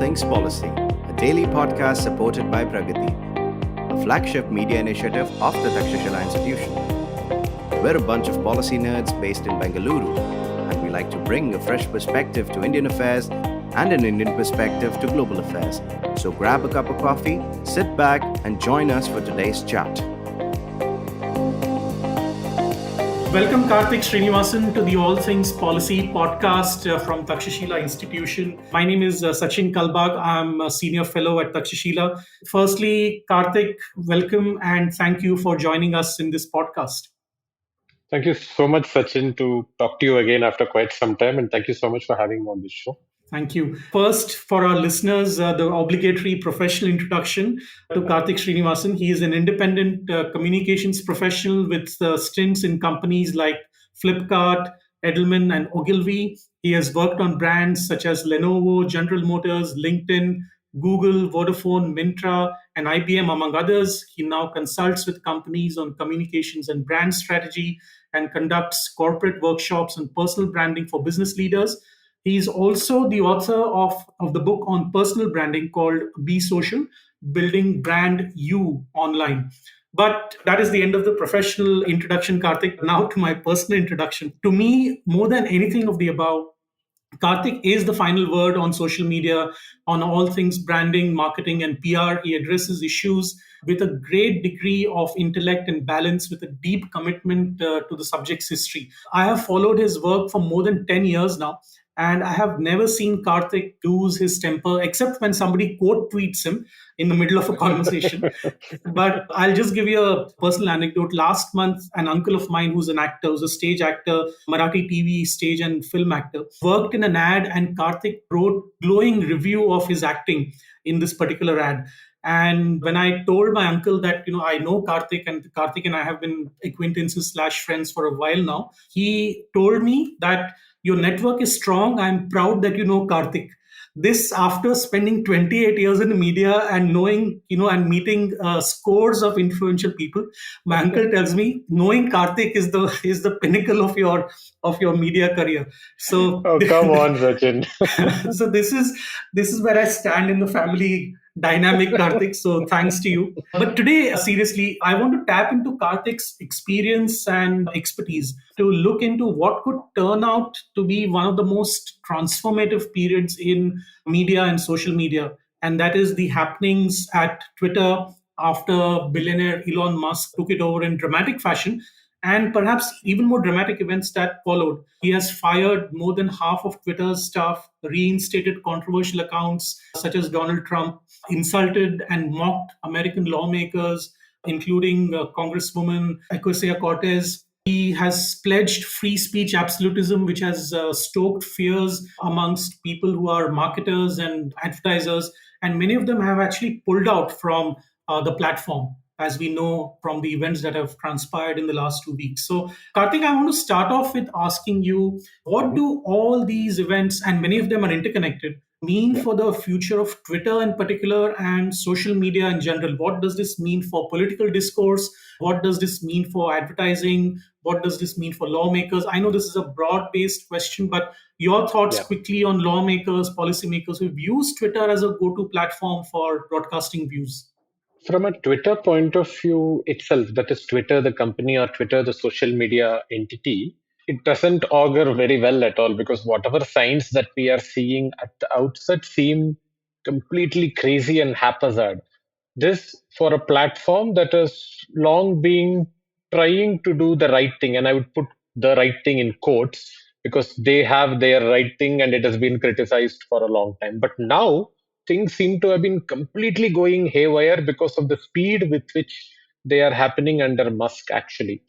Things Policy, a daily podcast supported by Pragati, a flagship media initiative of the Takshashila institution. We're a bunch of policy nerds based in Bengaluru, and we like to bring a fresh perspective to Indian affairs and an Indian perspective to global affairs. So grab a cup of coffee, sit back, and join us for today's chat. Welcome Karthik Srinivasan to the All Things Policy podcast from Takshashila Institution. My name is SachinKalbag. I'm a senior fellow at Takshashila. Firstly, Karthik, welcome and thank you for joining us in this podcast. Thank you so much, Sachin, to talk to you again after quite some time. And thank you so much for having me on this show. Thank you. First, for our listeners, the obligatory professional introduction to Karthik Srinivasan. He is an independent communications professional with stints in companies like Flipkart, Edelman, and Ogilvy. He has worked on brands such as Lenovo, General Motors, LinkedIn, Google, Vodafone, Myntra, and IBM, among others. He now consults with companies on communications and brand strategy and conducts corporate workshops and personal branding for business leaders. He is also the author of the book on personal branding called Be Social, Building Brand You Online. But that is the end of the professional introduction, Karthik. Now to my personal introduction. To me, more than anything of the above, Karthik is the final word on social media, on all things branding, marketing, and PR. He addresses issues with a great degree of intellect and balance, with a deep commitment to the subject's history. I have followed his work for more than 10 years now. And I have never seen Karthik lose his temper except when somebody quote tweets him in the middle of a conversation. But I'll just give you a personal anecdote. Last month, an uncle of mine who's an actor, who's a stage actor, Marathi TV stage and film actor, worked in an ad, and Karthik wrote glowing review of his acting in this particular ad. And when I told my uncle that, I know Karthik and I have been acquaintances / friends for a while now, he told me that your network is strong. I'm proud that you know Karthik. This after spending 28 years in the media and knowing, and meeting scores of influential people. My uncle tells me knowing Karthik is the pinnacle of your media career. So come on, Sachin. So this is where I stand in the family dynamic, Karthik. So thanks to you. But today, seriously, I want to tap into Karthik's experience and expertise to look into what could turn out to be one of the most transformative periods in media and social media. And that is the happenings at Twitter after billionaire Elon Musk took it over in dramatic fashion, and perhaps even more dramatic events that followed. He has fired more than half of Twitter's staff, reinstated controversial accounts such as Donald Trump, insulted and mocked American lawmakers, including Congresswoman Ocasio-Cortez. He has pledged free speech absolutism, which has stoked fears amongst people who are marketers and advertisers. And many of them have actually pulled out from the platform, as we know from the events that have transpired in the last 2 weeks. So, Karthik, I want to start off with asking you, what do all these events, and many of them are interconnected, mean for the future of Twitter in particular and social media in general? What does this mean for political discourse? What does this mean for advertising? What does this mean for lawmakers? I know this is a broad-based question, but your thoughts quickly on lawmakers, policymakers who've used Twitter as a go-to platform for broadcasting views. From a Twitter point of view itself, that is Twitter, the company, or Twitter, the social media entity, it doesn't augur very well at all, because whatever signs that we are seeing at the outset seem completely crazy and haphazard. This for a platform that has long been trying to do the right thing, and I would put the right thing in quotes, because they have their right thing and it has been criticized for a long time. But now things seem to have been completely going haywire because of the speed with which they are happening under Musk, actually.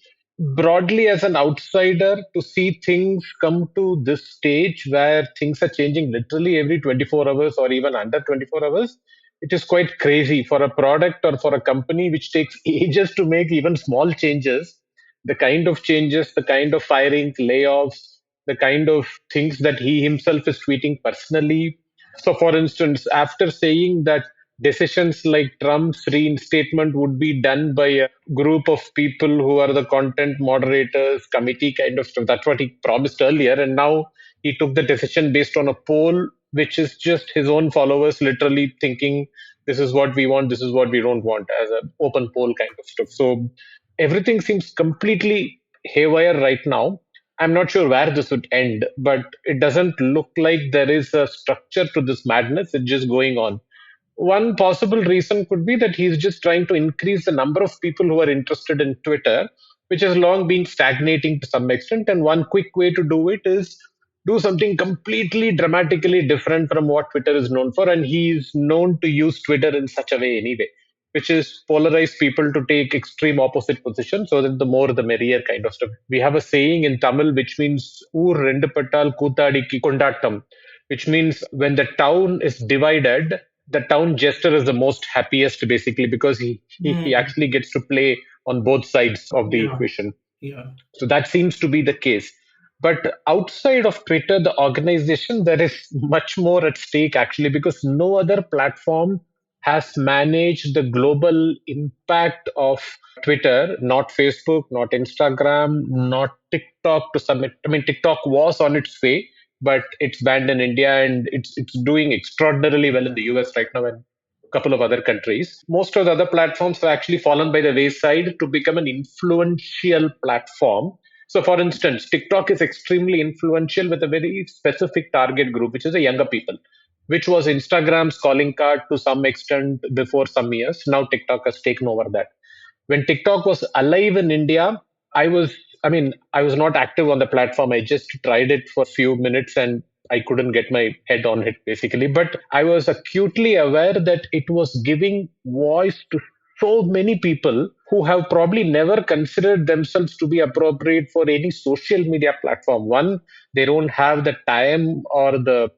Broadly, as an outsider, to see things come to this stage where things are changing literally every 24 hours or even under 24 hours, it is quite crazy for a product or for a company which takes ages to make even small changes. The kind of changes, the kind of firings, layoffs, the kind of things that he himself is tweeting personally. So, for instance, after saying that decisions like Trump's reinstatement would be done by a group of people who are the content moderators, committee kind of stuff, that's what he promised earlier. And now he took the decision based on a poll which is just his own followers literally thinking this is what we want, this is what we don't want, as an open poll kind of stuff. So everything seems completely haywire right now. I'm not sure where this would end, but it doesn't look like there is a structure to this madness. It's just going on. One possible reason could be that he's just trying to increase the number of people who are interested in Twitter, which has long been stagnating to some extent. And one quick way to do it is do something completely dramatically different from what Twitter is known for. And he's known to use Twitter in such a way anyway, which is polarize people to take extreme opposite positions so that the more the merrier kind of stuff. We have a saying in Tamil which means Oor rendu pattal kootadiki kondattam, which means when the town is divided, the town jester is the most happiest basically because he actually gets to play on both sides of the equation. Yeah. So that seems to be the case. But outside of Twitter, the organization, there is much more at stake actually, because no other platform has managed the global impact of Twitter, not Facebook, not Instagram, not TikTok to some. I mean, TikTok was on its way, but it's banned in India and it's doing extraordinarily well in the US right now and a couple of other countries. Most of the other platforms have actually fallen by the wayside to become an influential platform. So, for instance, TikTok is extremely influential with a very specific target group, which is the younger people, which was Instagram's calling card to some extent before some years. Now, TikTok has taken over that. When TikTok was alive in India, I was, I was not active on the platform. I just tried it for a few minutes and I couldn't get my head on it basically. But I was acutely aware that it was giving voice to so many people who have probably never considered themselves to be appropriate for any social media platform. One, they don't have the time or the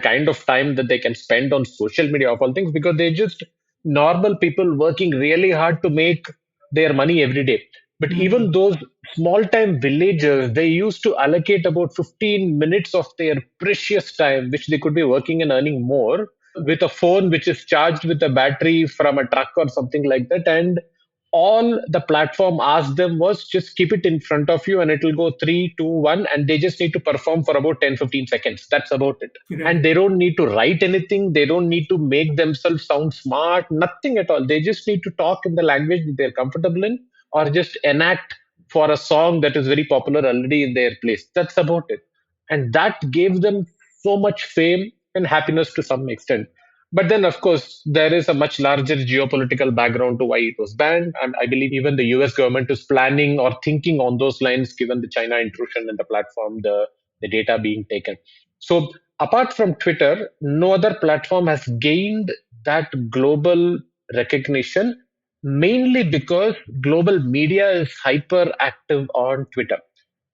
kind of time that they can spend on social media of all things, because they just normal people working really hard to make their money every day. But even those small time villagers, they used to allocate about 15 minutes of their precious time, which they could be working and earning more, with a phone which is charged with a battery from a truck or something like that. And all the platform asked them was just keep it in front of you and it will go 3, 2, 1, and they just need to perform for about 10, 15 seconds. That's about it. Yeah. And they don't need to write anything, they don't need to make themselves sound smart, nothing at all. They just need to talk in the language that they're comfortable in, or just enact for a song that is very popular already in their place. That's about it. And that gave them so much fame and happiness to some extent. But then, of course, there is a much larger geopolitical background to why it was banned. And I believe even the US government is planning or thinking on those lines, given the China intrusion in the platform, the data being taken. So, apart from Twitter, no other platform has gained that global recognition, mainly because global media is hyper active on Twitter.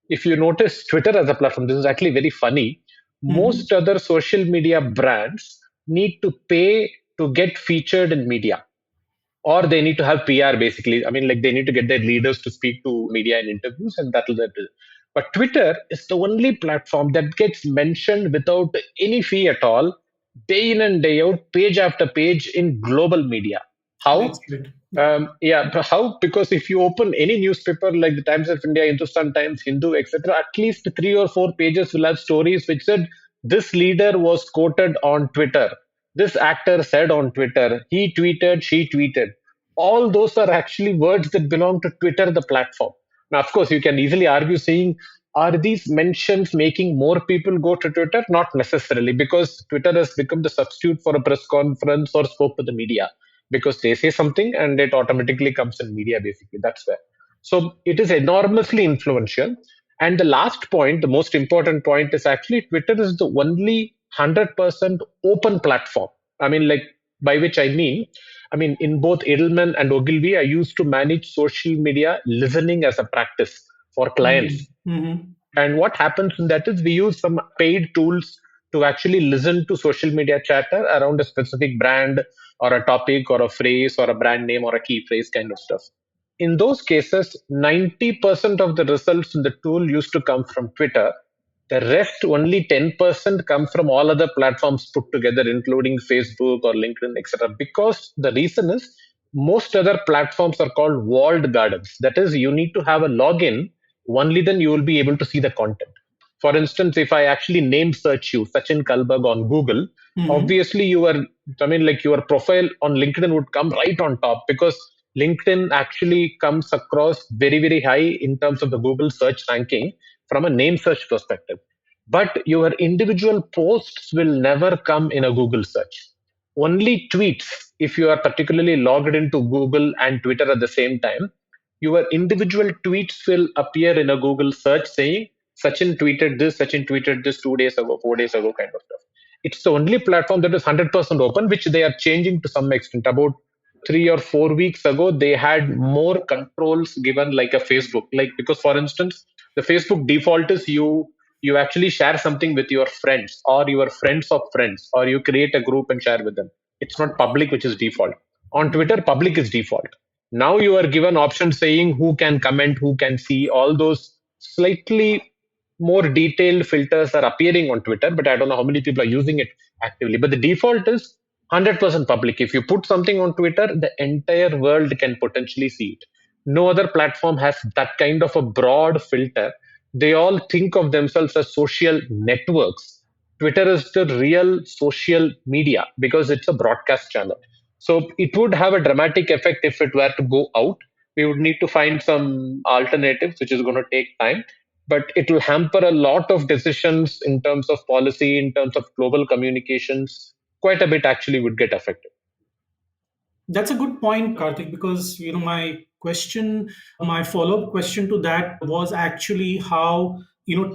If you notice Twitter as a platform, this is actually very funny. Most other social media brands need to pay to get featured in media, or they need to have PR basically. I mean, like they need to get their leaders to speak to media in interviews, and that'll that. But Twitter is the only platform that gets mentioned without any fee at all, day in and day out, page after page in global media. How? That's good. But how? Because if you open any newspaper like the Times of India, Hindustan Times, Hindu, etc., at least 3 or 4 pages will have stories which said this leader was quoted on Twitter, this actor said on Twitter, he tweeted, she tweeted. All those are actually words that belong to Twitter, the platform. Now, of course, you can easily argue saying, are these mentions making more people go to Twitter? Not necessarily, because Twitter has become the substitute for a press conference or spoke to the media, because they say something and it automatically comes in media basically. That's where. So it is enormously influential. And the last point, the most important point, is actually Twitter is the only 100% open platform. I mean, like, by which I mean, in both Edelman and Ogilvy, I used to manage social media listening as a practice for clients. And what happens in that is we use some paid tools to actually listen to social media chatter around a specific brand or a topic or a phrase or a brand name or a key phrase kind of stuff. In those cases, 90% of the results in the tool used to come from Twitter. The rest, only 10%, come from all other platforms put together, including Facebook or LinkedIn, etc. Because the reason is most other platforms are called walled gardens. That is, you need to have a login, only then you will be able to see the content. For instance, if I actually name search you, SachinKalbag on Google, Mhm. obviously your profile on LinkedIn would come right on top, because LinkedIn actually comes across very, very high in terms of the Google search ranking from a name search perspective. But your individual posts will never come in a Google search. Only tweets, if you are particularly logged into Google and Twitter at the same time, your individual tweets will appear in a Google search saying, Sachin tweeted this 2 days ago, 4 days ago, kind of stuff. It's the only platform that is 100% open, which they are changing to some extent. About 3 or 4 weeks ago, they had more controls given, like a Facebook. Like, because for instance, the Facebook default is you actually share something with your friends or your friends of friends, or you create a group and share with them. It's not public, which is default. On Twitter, public is default. Now you are given options saying who can comment, who can see. All those slightly more detailed filters are appearing on Twitter, but I don't know how many people are using it actively. But the default is 100% public. If you put something on Twitter, the entire world can potentially see it. No other platform has that kind of a broad filter. They all think of themselves as social networks. Twitter is the real social media because it's a broadcast channel. So it would have a dramatic effect if it were to go out. We would need to find some alternatives, which is going to take time, but it will hamper a lot of decisions in terms of policy, in terms of global communications. Quite a bit actually would get affected. That's a good point, Karthik, because my follow-up question to that was actually how,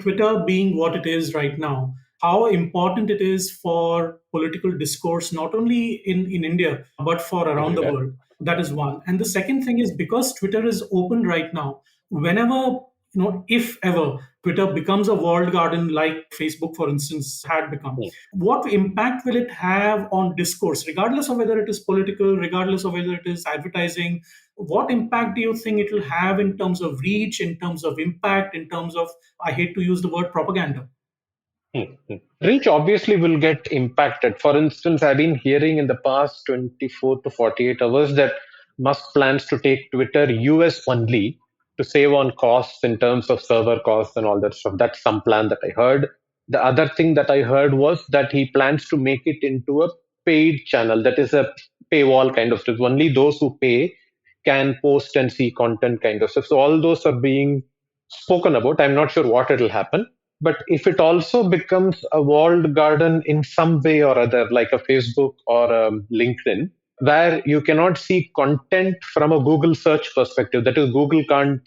Twitter being what it is right now, how important it is for political discourse, not only in India, but for around the Everywhere. world. That is one. And the second thing is because Twitter is open right now, whenever, if ever Twitter becomes a walled garden like Facebook, for instance, had become, Hmm. what impact will it have on discourse, regardless of whether it is political, regardless of whether it is advertising? What impact do you think it will have in terms of reach, in terms of impact, in terms of, I hate to use the word propaganda? Reach obviously will get impacted. For instance, I've been hearing in the past 24 to 48 hours that Musk plans to take Twitter US only to save on costs in terms of server costs and all that stuff. That's some plan that I heard. The other thing that I heard was that he plans to make it into a paid channel. That is a paywall kind of stuff. Only those who pay can post and see content kind of stuff. So all those are being spoken about. I'm not sure what it'll happen. But if it also becomes a walled garden in some way or other, like a Facebook or a LinkedIn, where you cannot see content from a Google search perspective, that is, Google can't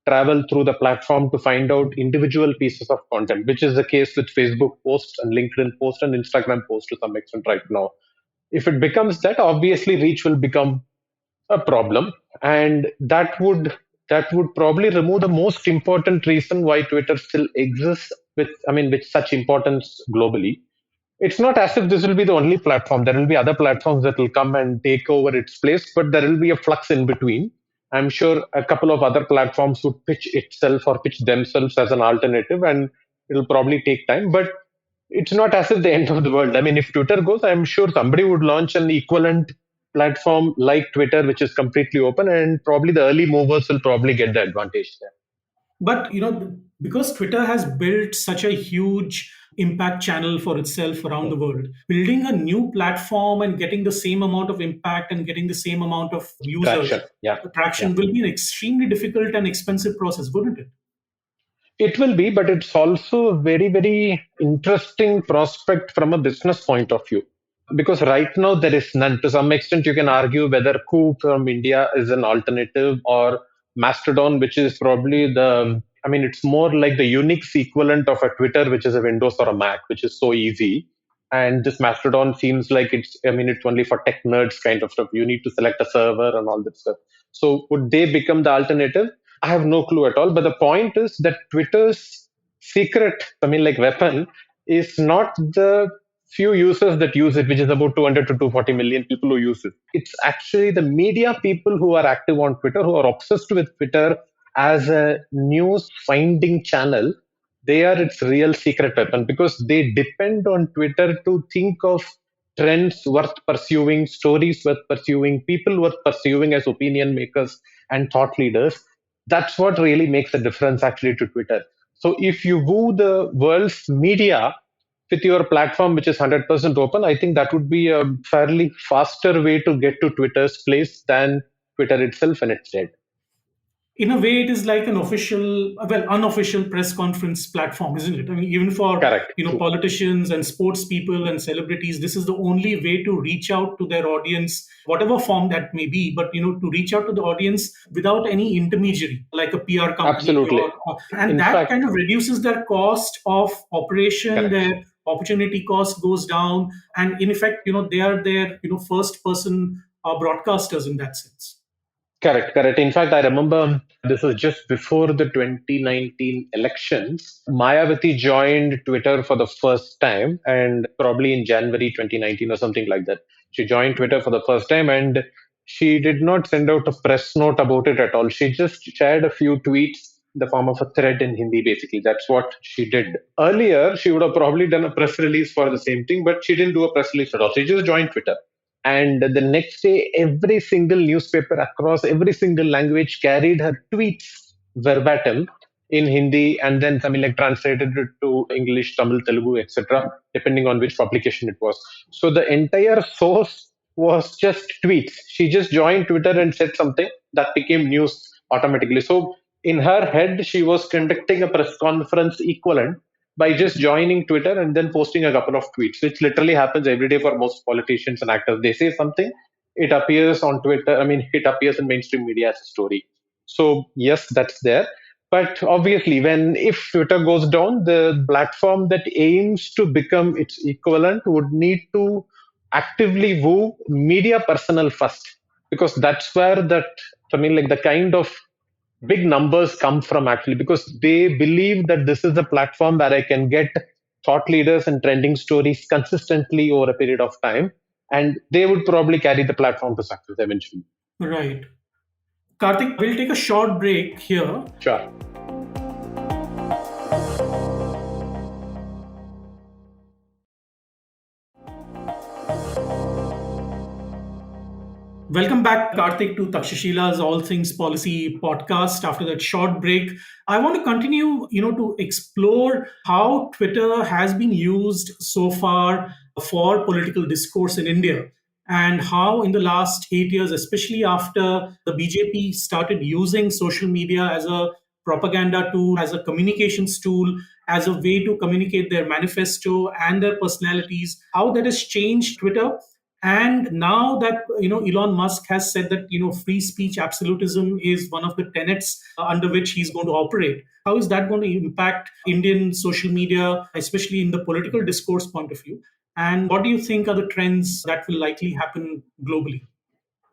travel through the platform to find out individual pieces of content, which is the case with Facebook posts and LinkedIn posts and Instagram posts to some extent right now. If it becomes that, obviously reach will become a problem, and that would probably remove the most important reason why Twitter still exists with such importance globally. It's not as if this will be the only platform. There will be other platforms that will come and take over its place, but there will be a flux in between. I'm sure a couple of other platforms would pitch itself or pitch themselves as an alternative, and it'll probably take time. But it's not as if the end of the world. I mean, if Twitter goes, I'm sure somebody would launch an equivalent platform like Twitter, which is completely open, and probably the early movers will probably get the advantage there. But because Twitter has built such a huge impact channel for itself around Hmm. the world, building a new platform and getting the same amount of impact and getting the same amount of users Traction. Yeah. Yeah. attraction will be an extremely difficult and expensive process, wouldn't it? It will be, but it's also a very, very interesting prospect from a business point of view. Because right now there is none. To some extent, you can argue whether Coup from India is an alternative or Mastodon, which is probably it's more like the Unix equivalent of a Twitter, which is a Windows or a Mac, which is so easy. And this Mastodon seems like it's only for tech nerds kind of stuff. You need to select a server and all that stuff. So would they become the alternative? I have no clue at all. But the point is that Twitter's secret, weapon, is not the few users that use it, which is about 200 to 240 million people who use it. It's actually the media people who are active on Twitter, who are obsessed with Twitter as a news finding channel. They are its real secret weapon because they depend on Twitter to think of trends worth pursuing, stories worth pursuing, people worth pursuing as opinion makers and thought leaders. That's what really makes a difference actually to Twitter. So if you woo the world's media with your platform, which is 100% open, I think that would be a fairly faster way to get to Twitter's place than Twitter itself when it's dead. In a way, it is like an official, well, unofficial press conference platform, isn't it? I mean, even for Correct. True. politicians and sports people and celebrities, this is the only way to reach out to their audience, whatever form that may be. But to reach out to the audience without any intermediary, like a PR company, Absolutely. and In that fact, kind of reduces their cost of operation. correct. Their opportunity cost goes down, and in effect, they are their first person broadcasters in that sense. Correct, correct. In fact, I remember this was just before the 2019 elections. Mayawati joined Twitter for the first time, and probably in January 2019 or something like that. She joined Twitter for the first time, and she did not send out a press note about it at all. She just shared a few tweets in the form of a thread in Hindi, basically. That's what she did. Earlier, she would have probably done a press release for the same thing, but she didn't do a press release at all. She just joined Twitter. And the next day, every single newspaper across every single language carried her tweets verbatim in Hindi, and then something like translated it to English, Tamil, Telugu, etc., depending on which publication it was. So the entire source was just tweets. She just joined Twitter and said something that became news automatically. So in her head, she was conducting a press conference equivalent by just joining Twitter and then posting a couple of tweets, which literally happens every day for most politicians and actors. They say something, it appears on Twitter. I mean, it appears in mainstream media as a story. So yes, that's there. But obviously, if Twitter goes down, the platform that aims to become its equivalent would need to actively woo media personnel first, because that's where like the kind of big numbers come from, actually, because they believe that this is a platform where I can get thought leaders and trending stories consistently over a period of time, and they would probably carry the platform to success eventually. Right. Karthik, we'll take a short break here. Sure. Welcome back, Karthik, to Takshishila's All Things Policy podcast. After that short break, I want to continue, to explore how Twitter has been used so far for political discourse in India, and how in the last 8 years, especially after the BJP started using social media as a propaganda tool, as a communications tool, as a way to communicate their manifesto and their personalities, how that has changed Twitter. And now that Elon Musk has said that free speech absolutism is one of the tenets under which he's going to operate, how is that going to impact Indian social media, especially in the political discourse point of view? And what do you think are the trends that will likely happen globally?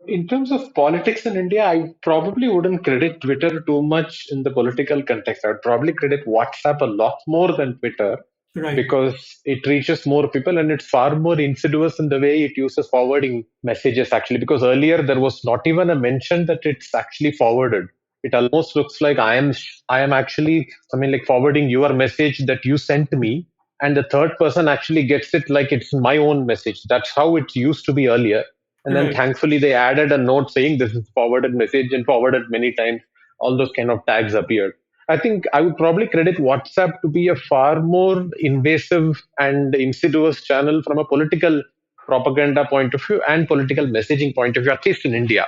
In terms of politics in India, I probably wouldn't credit Twitter too much in the political context. I would probably credit WhatsApp a lot more than Twitter, Right. because it reaches more people and it's far more insidious in the way it uses forwarding messages, actually, because earlier there was not even a mention that it's actually forwarded. It almost looks like I am actually something like forwarding your message that you sent me, and the third person actually gets it like it's my own message. That's how it used to be earlier. And then Right. thankfully they added a note saying this is forwarded message, and forwarded many times. All those kind of tags appeared. I think I would probably credit WhatsApp to be a far more invasive and insidious channel from a political propaganda point of view and political messaging point of view, at least in India.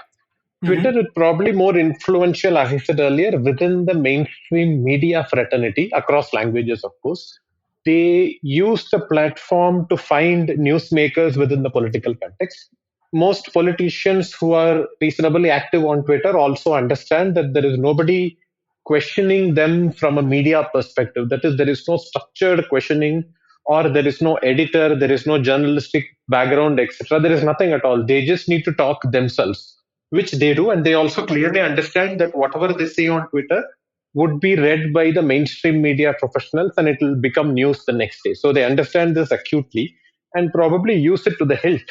Twitter Hmm. is probably more influential, as I said earlier, within the mainstream media fraternity across languages, of course. They use the platform to find newsmakers within the political context. Most politicians who are reasonably active on Twitter also understand that there is nobody questioning them from a media perspective. That is, there is no structured questioning, or there is no editor, there is no journalistic background, etc. There is nothing at all. They just need to talk themselves, which they do. And they also clearly understand that whatever they say on Twitter would be read by the mainstream media professionals and it will become news the next day. So they understand this acutely and probably use it to the hilt.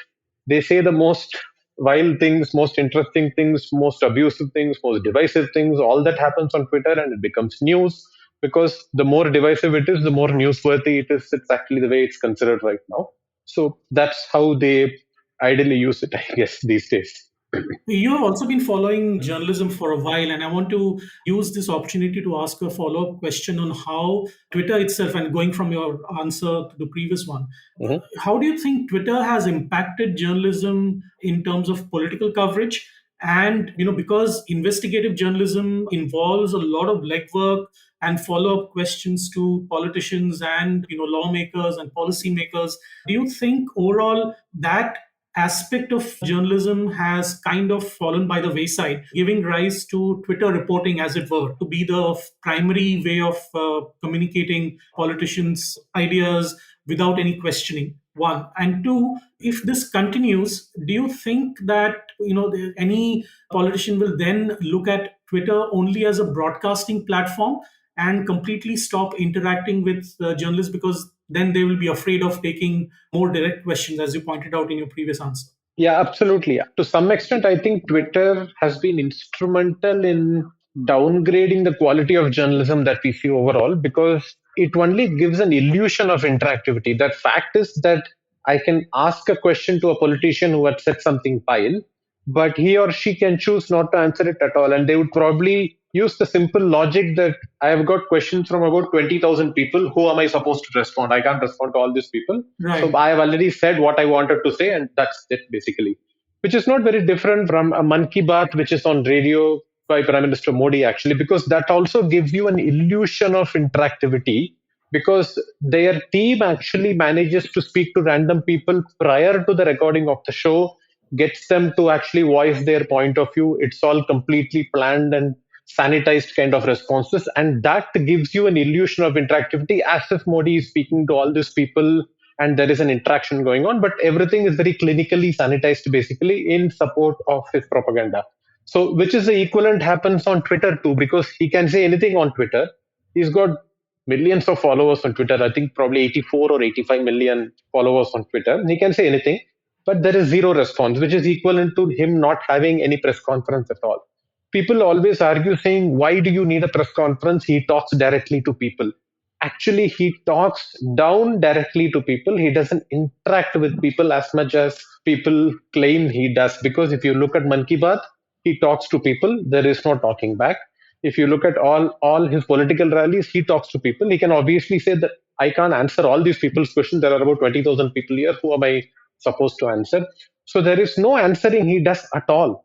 They say the most wild things, most interesting things, most abusive things, most divisive things, all that happens on Twitter and it becomes news, because the more divisive it is, the more newsworthy it is. It's actually the way it's considered right now. So that's how they ideally use it, I guess, these days. You have also been following journalism for a while, and I want to use this opportunity to ask a follow up question on how Twitter itself, and going from your answer to the previous one, Mhm. how do you think Twitter has impacted journalism in terms of political coverage? And because investigative journalism involves a lot of legwork and follow up questions to politicians and lawmakers and policymakers, do you think overall that aspect of journalism has kind of fallen by the wayside, giving rise to Twitter reporting, as it were, to be the primary way of communicating politicians' ideas without any questioning? One. And two, if this continues, do you think that any politician will then look at Twitter only as a broadcasting platform and completely stop interacting with journalists, because then they will be afraid of taking more direct questions, as you pointed out in your previous answer? Yeah, absolutely. To some extent, I think Twitter has been instrumental in downgrading the quality of journalism that we see overall because it only gives an illusion of interactivity. The fact is that I can ask a question to a politician who had said something vile, but he or she can choose not to answer it at all. And they would probably use the simple logic that I have got questions from about 20,000 people. Who am I supposed to respond? I can't respond to all these people. So Right. I have already said what I wanted to say, and that's it basically. Which is not very different from a Man Ki Baat, which is on radio by Prime Minister Modi, actually, because that also gives you an illusion of interactivity. Because their team actually manages to speak to random people prior to the recording of the show, gets them to actually voice their point of view. It's all completely planned and sanitized kind of responses, and that gives you an illusion of interactivity as if Modi is speaking to all these people and there is an interaction going on, but everything is very clinically sanitized basically in support of his propaganda. So, which is the equivalent happens on Twitter too, because he can say anything on Twitter. He's got millions of followers on Twitter. I think probably 84 or 85 million followers on Twitter. He can say anything, but there is zero response, which is equivalent to him not having any press conference at all. People always argue saying, why do you need a press conference? He talks directly to people. Actually, he talks down directly to people. He doesn't interact with people as much as people claim he does. Because if you look at Man Ki Baat, he talks to people. There is no talking back. If you look at all his political rallies, he talks to people. He can obviously say that I can't answer all these people's questions. There are about 20,000 people here. Who am I supposed to answer? So there is no answering he does at all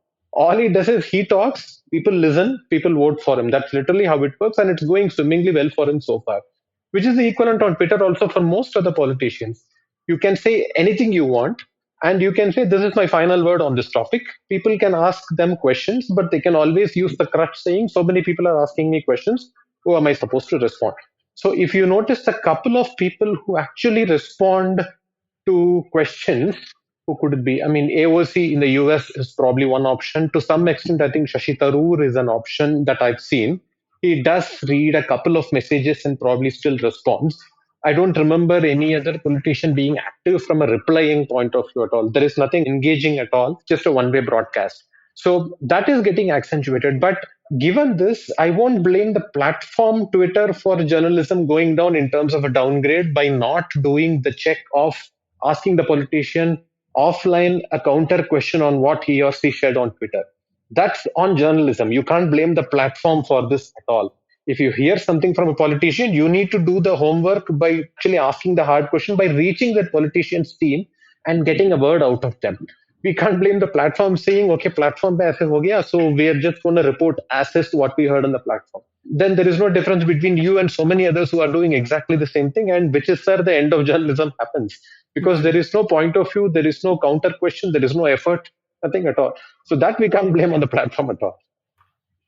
he does is he talks, people listen, people vote for him. That's literally how it works, and it's going swimmingly well for him so far. Which is the equivalent on Twitter also for most other politicians. You can say anything you want, and you can say, this is my final word on this topic. People can ask them questions, but they can always use the crutch saying, so many people are asking me questions. Who am I supposed to respond? So if you notice the couple of people who actually respond to questions, who could it be? I mean, AOC in the US is probably one option. To some extent, I think Shashi Tharoor is an option that I've seen. He does read a couple of messages and probably still responds. I don't remember any other politician being active from a replying point of view at all. There is nothing engaging at all, just a one way broadcast. So that is getting accentuated. But given this, I won't blame the platform Twitter for journalism going down in terms of a downgrade by not doing the check of asking the politician offline a counter question on what he or she said on Twitter. That's on journalism. You can't blame the platform for this at all. If you hear something from a politician, you need to do the homework by actually asking the hard question, by reaching that politician's team and getting a word out of them. We can't blame the platform saying, okay, platform pe aise ho gaya, so we are just going to report as is what we heard on the platform. Then there is no difference between you and so many others who are doing exactly the same thing, and which is, sir, the end of journalism happens. Because there is no point of view, there is no counter question, there is no effort, nothing at all. So that we can't blame on the platform at all.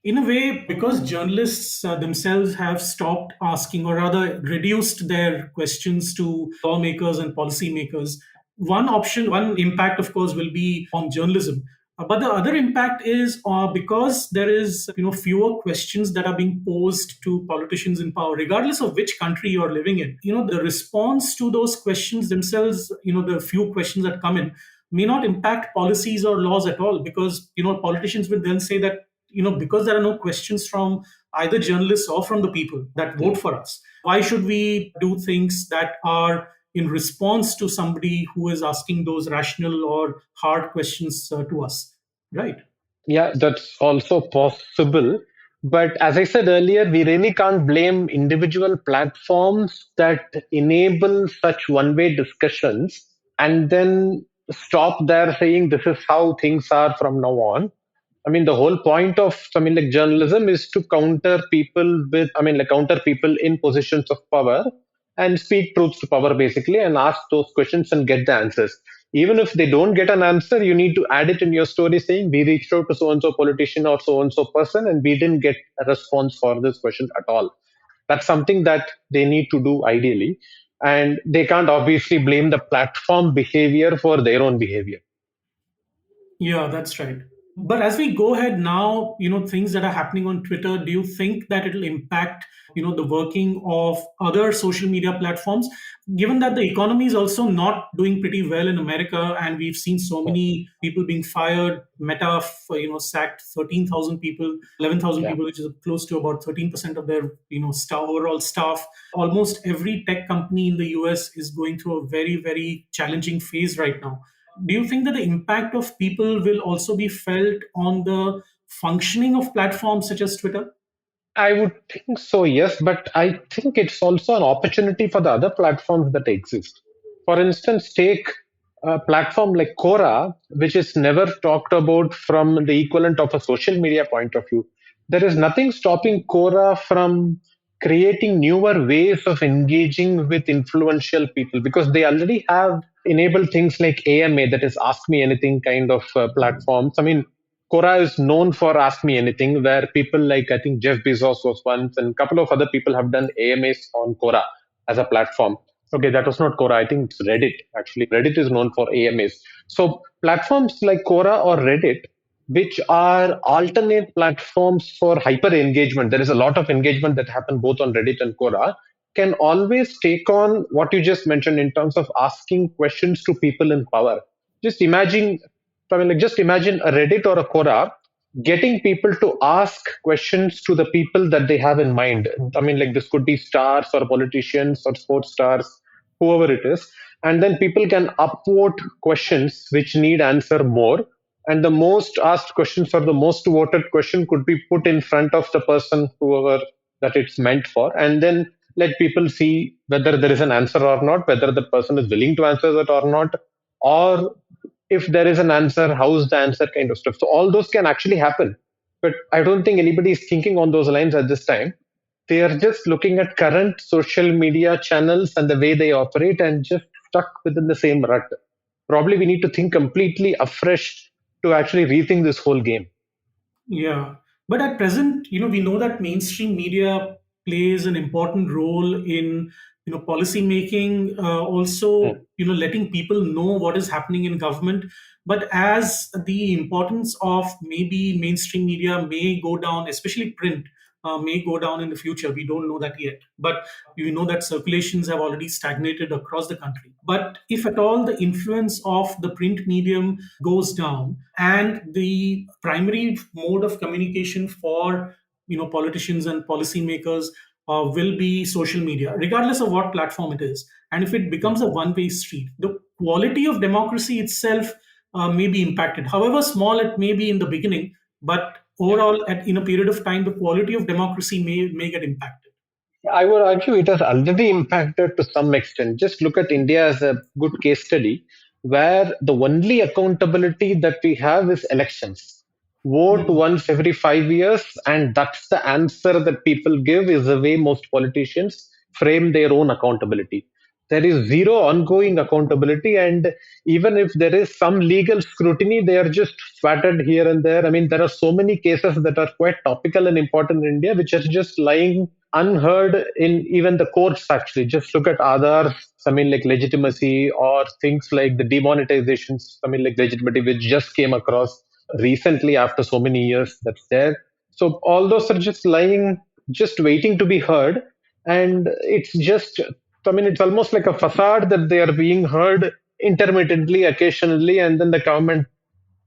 In a way, because journalists themselves have stopped asking, or rather reduced their questions to lawmakers and policymakers, one option, one impact, of course, will be on journalism. But the other impact is because there is fewer questions that are being posed to politicians in power, regardless of which country you're living in. The response to those questions themselves, the few questions that come in, may not impact policies or laws at all, because politicians will then say that because there are no questions from either journalists or from the people that vote for us, why should we do things that are in response to somebody who is asking those rational or hard questions to us? right? Yeah, that's also possible. But as I said earlier, we really can't blame individual platforms that enable such one way discussions and then stop there saying this is how things are from now on. I mean, the whole point of something like journalism is to counter people with, I mean, like counter people in positions of power and speak truths to power basically and ask those questions and get the answers. Even if they don't get an answer, you need to add it in your story saying, we reached out to so and so politician or so and so person and we didn't get a response for this question at all. That's something that they need to do ideally. And they can't obviously blame the platform behavior for their own behavior. Yeah, that's right. But as we go ahead now, things that are happening on Twitter, do you think that it'll impact, the working of other social media platforms? Given that the economy is also not doing pretty well in America, and we've seen so many people being fired, Meta, sacked 13,000 people, 11,000 Yeah. people, which is close to about 13% of their, overall staff. Almost every tech company in the US is going through a very, very challenging phase right now. Do you think that the impact of people will also be felt on the functioning of platforms such as Twitter? I would think so, yes, but I think it's also an opportunity for the other platforms that exist. For instance, take a platform like Quora, which is never talked about from the equivalent of a social media point of view. There is nothing stopping Quora from creating newer ways of engaging with influential people because they already have enabled things like AMA, that is Ask Me Anything kind of platforms. I mean, Quora is known for Ask Me Anything, where people like I think Jeff Bezos was once, and a couple of other people have done AMAs on Quora as a platform. Okay, that was not Quora. I think it's Reddit. Actually, Reddit is known for AMAs. So platforms like Quora or Reddit, which are alternate platforms for hyper engagement. There is a lot of engagement that happen both on Reddit and Quora. Can always take on what you just mentioned in terms of asking questions to people in power. Just imagine I mean, like, just imagine a Reddit or a Quora getting people to ask questions to the people that they have in mind. I mean, like, this could be stars or politicians or sports stars, whoever it is. And then people can upvote questions which need answer more. And the most asked questions or the most voted question could be put in front of the person, whoever that it's meant for. And then let people see whether there is an answer or not, whether the person is willing to answer that or not, or if there is an answer, how's the answer kind of stuff. So all those can actually happen. But I don't think anybody is thinking on those lines at this time. They are just looking at current social media channels and the way they operate and just stuck within the same rut. Probably we need to think completely afresh to actually rethink this whole game. Yeah. But at present, we know that mainstream media plays an important role in, policy making, Hmm. also, letting people know what is happening in government. But as the importance of maybe mainstream media may go down, especially print, may go down in the future. We don't know that yet. But we know that circulations have already stagnated across the country. But if at all the influence of the print medium goes down and the primary mode of communication for politicians and policymakers will be social media, regardless of what platform it is, and if it becomes a one-way street, the quality of democracy itself may be impacted, however small it may be in the beginning. But overall, in a period of time, the quality of democracy may get impacted. I would argue it has already impacted to some extent. Just look at India as a good case study, where the only accountability that we have is elections. Vote Mm. once every 5 years, and that's the answer that people give, is the way most politicians frame their own accountability. There is zero ongoing accountability, and even if there is some legal scrutiny, they are just swatted here and there. I mean, there are so many cases that are quite topical and important in India, which are just lying unheard in even the courts. Actually, just look at others, I mean, like legitimacy, or things like the demonetizations, I mean, like legitimacy, which just came across recently after so many years. That's there. So all those are just lying, just waiting to be heard. And it's just, I mean, it's almost like a facade that they are being heard intermittently, occasionally, and then the government,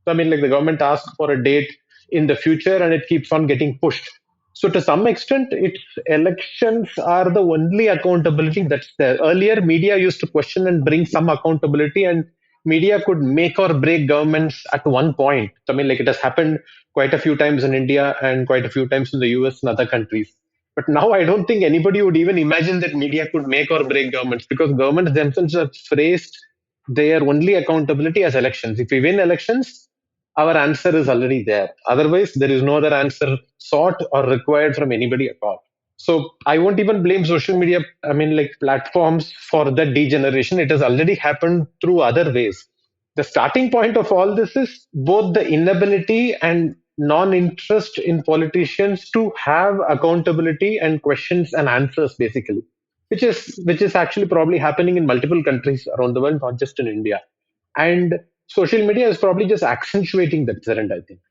I mean, like the government asks for a date in the future and it keeps on getting pushed. So to some extent, it's elections are the only accountability that's there. Earlier, media used to question and bring some accountability, and media could make or break governments at one point. I mean, like it has happened quite a few times in India and quite a few times in the US and other countries. But now I don't think anybody would even imagine that media could make or break governments, because governments themselves have phrased their only accountability as elections. If we win elections, our answer is already there. Otherwise, there is no other answer sought or required from anybody at all. So I won't even blame social media, I mean, like platforms for the degeneration. It has already happened through other ways. The starting point of all this is both the inability and non-interest in politicians to have accountability and questions and answers, basically, which is actually probably happening in multiple countries around the world, not just in India. And social media is probably just accentuating that trend, I think.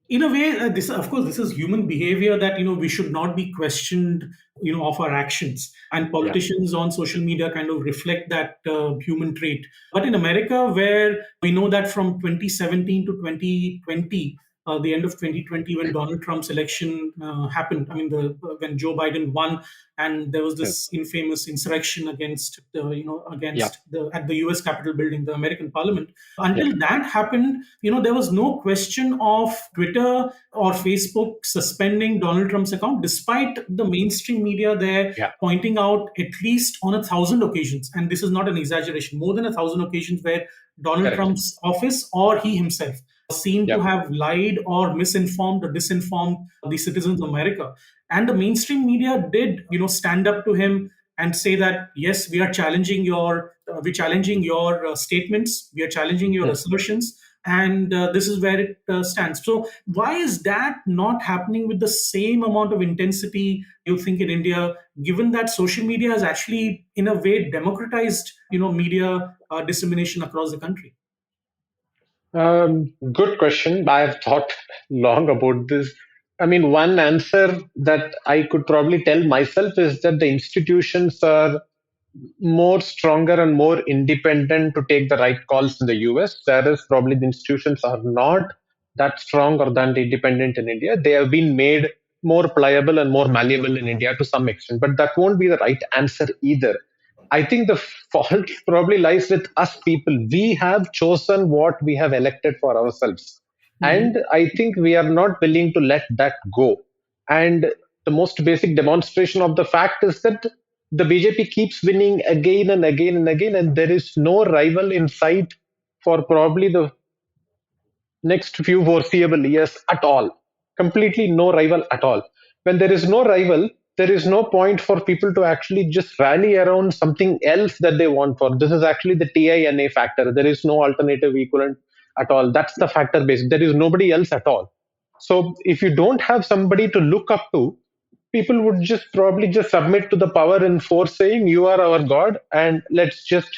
In a way, this, of course, this is human behavior, that we should not be questioned of our actions, and Yeah. politicians on social media kind of reflect that human trait. But in America, where we know that from 2017 to 2020, the end of 2020, when Donald Trump's election happened, I mean, when Joe Biden won, and there was Yeah. this infamous insurrection against Yeah. against the at the US Capitol building, the American Parliament. Yeah. Until that happened, there was no question of Twitter or Facebook suspending Donald Trump's account, despite the mainstream media there Yeah. pointing out at least on 1,000 occasions, and this is not an exaggeration, more than 1,000 occasions where Donald Correct. Trump's office or he himself seemed to Yeah. have lied or misinformed or disinformed the citizens of America. And the mainstream media did, stand up to him and say that, yes, we are challenging your statements, we are challenging your assertions, and this is where it stands. So why is that not happening with the same amount of intensity, you think, in India, given that social media has actually in a way democratized media dissemination across the country? Good question. I have thought long about this. I mean, one answer that I could probably tell myself is that the institutions are more stronger and more independent to take the right calls in the US, whereas probably the institutions are not that strong or that independent in India. They have been made more pliable and more malleable in India to some extent, but that won't be the right answer either. I think the fault probably lies with us people. We have chosen what we have elected for ourselves. Mhm. And I think we are not willing to let that go. And the most basic demonstration of the fact is that the BJP keeps winning again and again and again, and there is no rival in sight for probably the next few foreseeable years at all. Completely no rival at all. When there is no rival, there is no point for people to actually just rally around something else that they want for. This is actually the TINA factor. There is no alternative equivalent at all. That's the factor base. There is nobody else at all. So if you don't have somebody to look up to, people would just probably just submit to the power and force, saying you are our god and let's just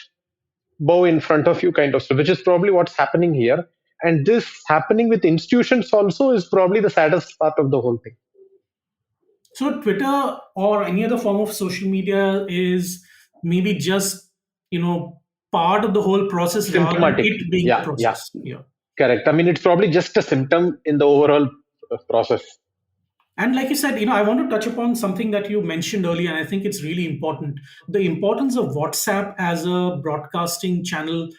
bow in front of you, kind of stuff, which is probably what's happening here. And this happening with institutions also is probably the saddest part of the whole thing. So Twitter or any other form of social media is maybe just, part of the whole process rather than Symptomatic. it being the Yeah, yeah, process. Yeah. correct. I mean, it's probably just a symptom in the overall process. And like you said, I want to touch upon something that you mentioned earlier, and I think it's really important. The importance of WhatsApp as a broadcasting channel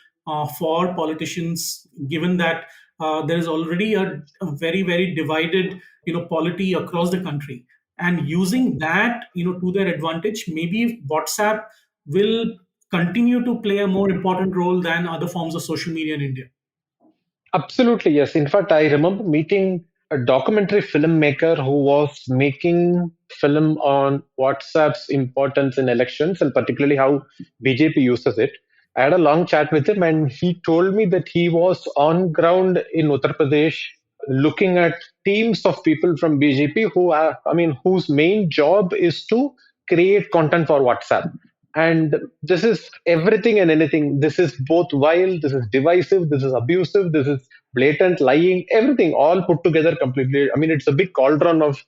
for politicians, given that there is already a very, very divided, polity across the country. And using that, to their advantage, maybe WhatsApp will continue to play a more important role than other forms of social media in India. Absolutely, yes. In fact, I remember meeting a documentary filmmaker who was making film on WhatsApp's importance in elections and particularly how BJP uses it. I had a long chat with him, and he told me that he was on ground in Uttar Pradesh looking at teams of people from BJP who are, I mean, whose main job is to create content for WhatsApp. And this is everything and anything. This is both vile, this is divisive, this is abusive, this is blatant lying, everything all put together completely. I mean, it's a big cauldron of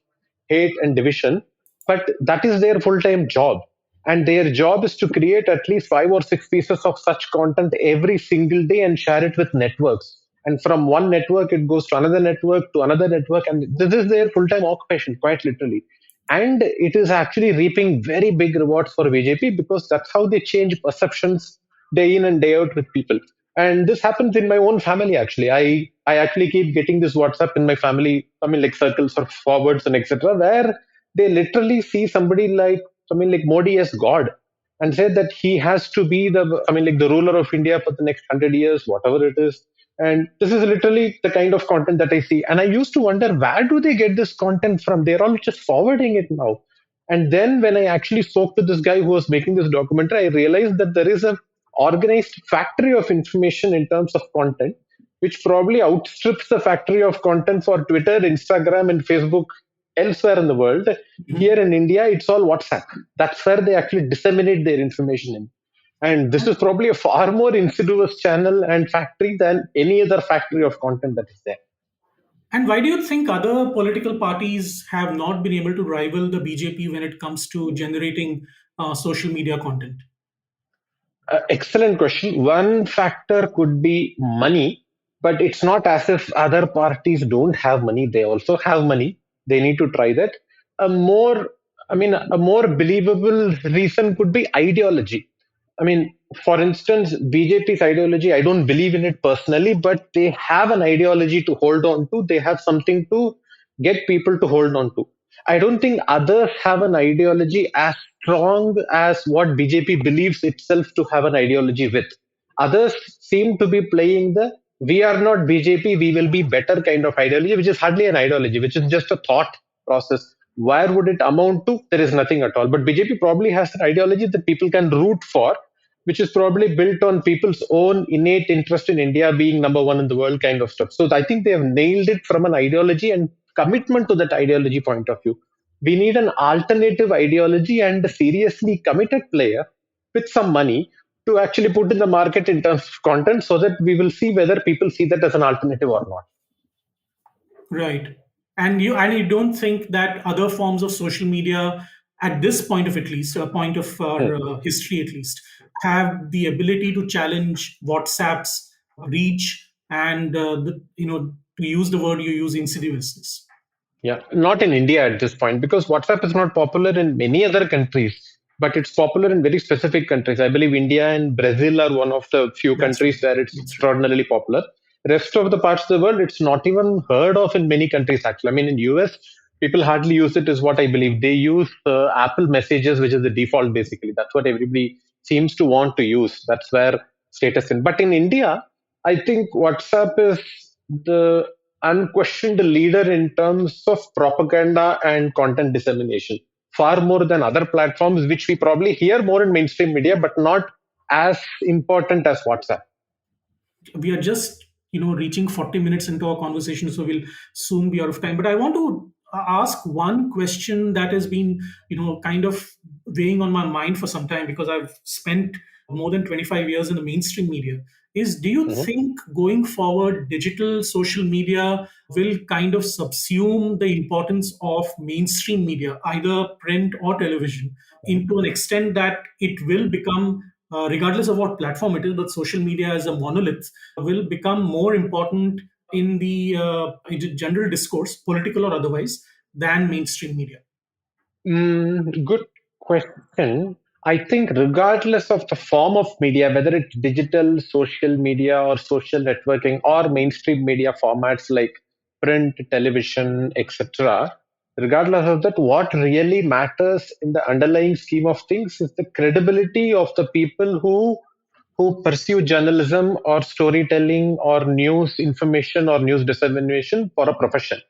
hate and division, but that is their full-time job. And their job is to create at least 5 or 6 pieces of such content every single day and share it with networks. And from one network, it goes to another network, to another network. And this is their full-time occupation, quite literally. And it is actually reaping very big rewards for BJP, because that's how they change perceptions day in and day out with people. And this happens in my own family actually. I actually keep getting this WhatsApp in my family, I mean like circles or forwards and etc., where they literally see somebody like, I mean like Modi as God, and say that he has to be the, I mean like the ruler of India for the next 100 years, whatever it is. And this is literally the kind of content that I see. And I used to wonder, where do they get this content from? They're all just forwarding it now. And then when I actually spoke to this guy who was making this documentary, I realized that there is a organized factory of information in terms of content, which probably outstrips the factory of content for Twitter, Instagram, and Facebook elsewhere in the world. Here in India, it's all WhatsApp. That's where they actually disseminate their information in. And this is probably a far more insidious channel and factory than any other factory of content that is there. And why do you think other political parties have not been able to rival the BJP when it comes to generating social media content? Excellent question. One factor could be money, but it's not as if other parties don't have money. They also have money. They need to try that. A more, I mean, a more believable reason could be ideology. I mean, for instance, BJP's ideology, I don't believe in it personally, but they have an ideology to hold on to. They have something to get people to hold on to. I don't think others have an ideology as strong as what BJP believes itself to have an ideology with. Others seem to be playing the we are not BJP, we will be better kind of ideology, which is hardly an ideology, which is just a thought process. Where would it amount to? There is nothing at all. But BJP probably has an ideology that people can root for, which is probably built on people's own innate interest in India being number one in the world kind of stuff. So I think they have nailed it from an ideology and commitment to that ideology point of view. We need an alternative ideology and a seriously committed player with some money to actually put in the market in terms of content so that we will see whether people see that as an alternative or not. Right. And you don't think that other forms of social media at this point of at least a point of our history at least have the ability to challenge WhatsApp's reach and to use the word you use, insidiousness. Yeah, not in India at this point because WhatsApp is not popular in many other countries, but it's popular in very specific countries. I believe India and Brazil are one of the few That's right. countries where it's That's right. extraordinarily popular. Rest of the parts of the world, it's not even heard of in many countries. Actually, I mean, in US, people hardly use it. Is what I believe. They use Apple Messages, which is the default. Basically, that's what everybody seems to want to use. That's where status in. But in India, I think WhatsApp is the unquestioned leader in terms of propaganda and content dissemination, far more than other platforms, which we probably hear more in mainstream media, but not as important as WhatsApp. We are just reaching 40 minutes into our conversation, so we'll soon be out of time, but I want to ask one question that has been kind of weighing on my mind for some time because I've spent more than 25 years in the mainstream media. Is Do you Mhm. think going forward digital social media will kind of subsume the importance of mainstream media, either print or television, into an extent that it will become, regardless of what platform it is, but social media as a monolith will become more important in the general discourse, political or otherwise, than mainstream media? Good question. I think, regardless of the form of media, whether it's digital, social media, or social networking, or mainstream media formats like print, television, etc., regardless of that, what really matters in the underlying scheme of things is the credibility of the people who pursue journalism or storytelling or news information or news dissemination for a profession.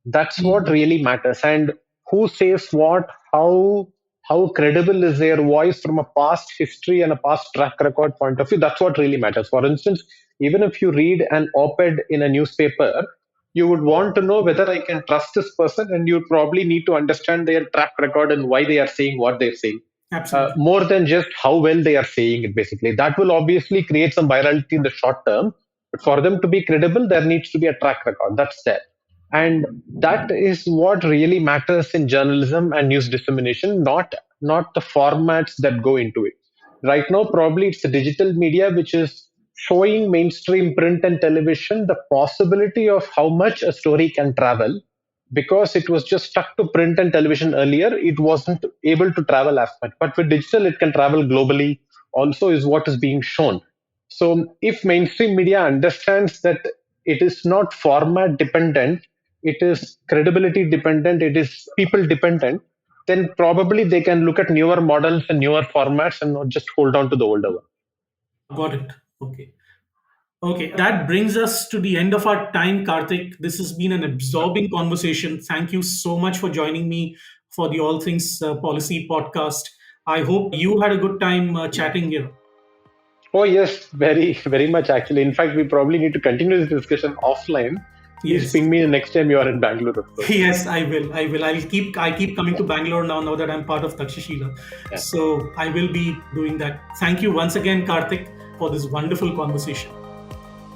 That's what Mhm. really matters. And who says what, how credible is their voice from a past history and a past track record point of view. That's what really matters. For instance, even if you read an op-ed in a newspaper, you would want to know whether I can trust this person, and you probably need to understand their track record and why they are saying what they're saying, Absolutely. more than just how well they are saying it. Basically, that will obviously create some virality in the short term, but for them to be credible, there needs to be a track record that's there. And that is what really matters in journalism and news dissemination, not the formats that go into it. Right now, probably it's the digital media which is showing mainstream print and television the possibility of how much a story can travel. Because it was just stuck to print and television earlier, it wasn't able to travel as much. But with digital, it can travel globally also, is what is being shown. So if mainstream media understands that it is not format dependent, it is credibility dependent, it is people dependent, then probably they can look at newer models and newer formats and not just hold on to the older one. Got it. Okay. Okay, that brings us to the end of our time, Karthik. This has been an absorbing conversation. Thank you so much for joining me for the All Things Policy podcast. I hope you had a good time chatting here. Oh yes, very, very much actually. In fact, we probably need to continue this discussion offline. Please Yes. ping me the next time you are in Bangalore, of course. Yes, I will. I will. I keep coming to Bangalore now that I'm part of Takshashila. Yeah. So I will be doing that. Thank you once again, Karthik, for this wonderful conversation.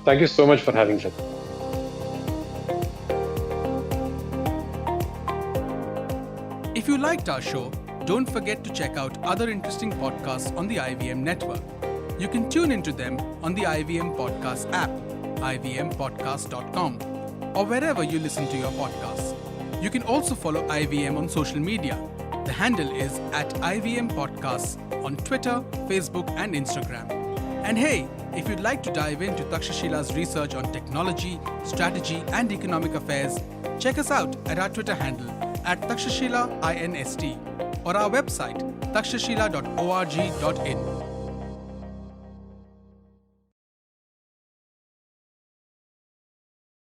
Thank you so much for having us. If you liked our show, don't forget to check out other interesting podcasts on the IVM network. You can tune into them on the IVM Podcast app, ivmpodcast.com, or wherever you listen to your podcasts. You can also follow IVM on social media. The handle is at IVM Podcasts on Twitter, Facebook, and Instagram. And hey, if you'd like to dive into Takshashila's research on technology, strategy, and economic affairs, check us out at our Twitter handle at Takshashila INST or our website takshashila.org.in.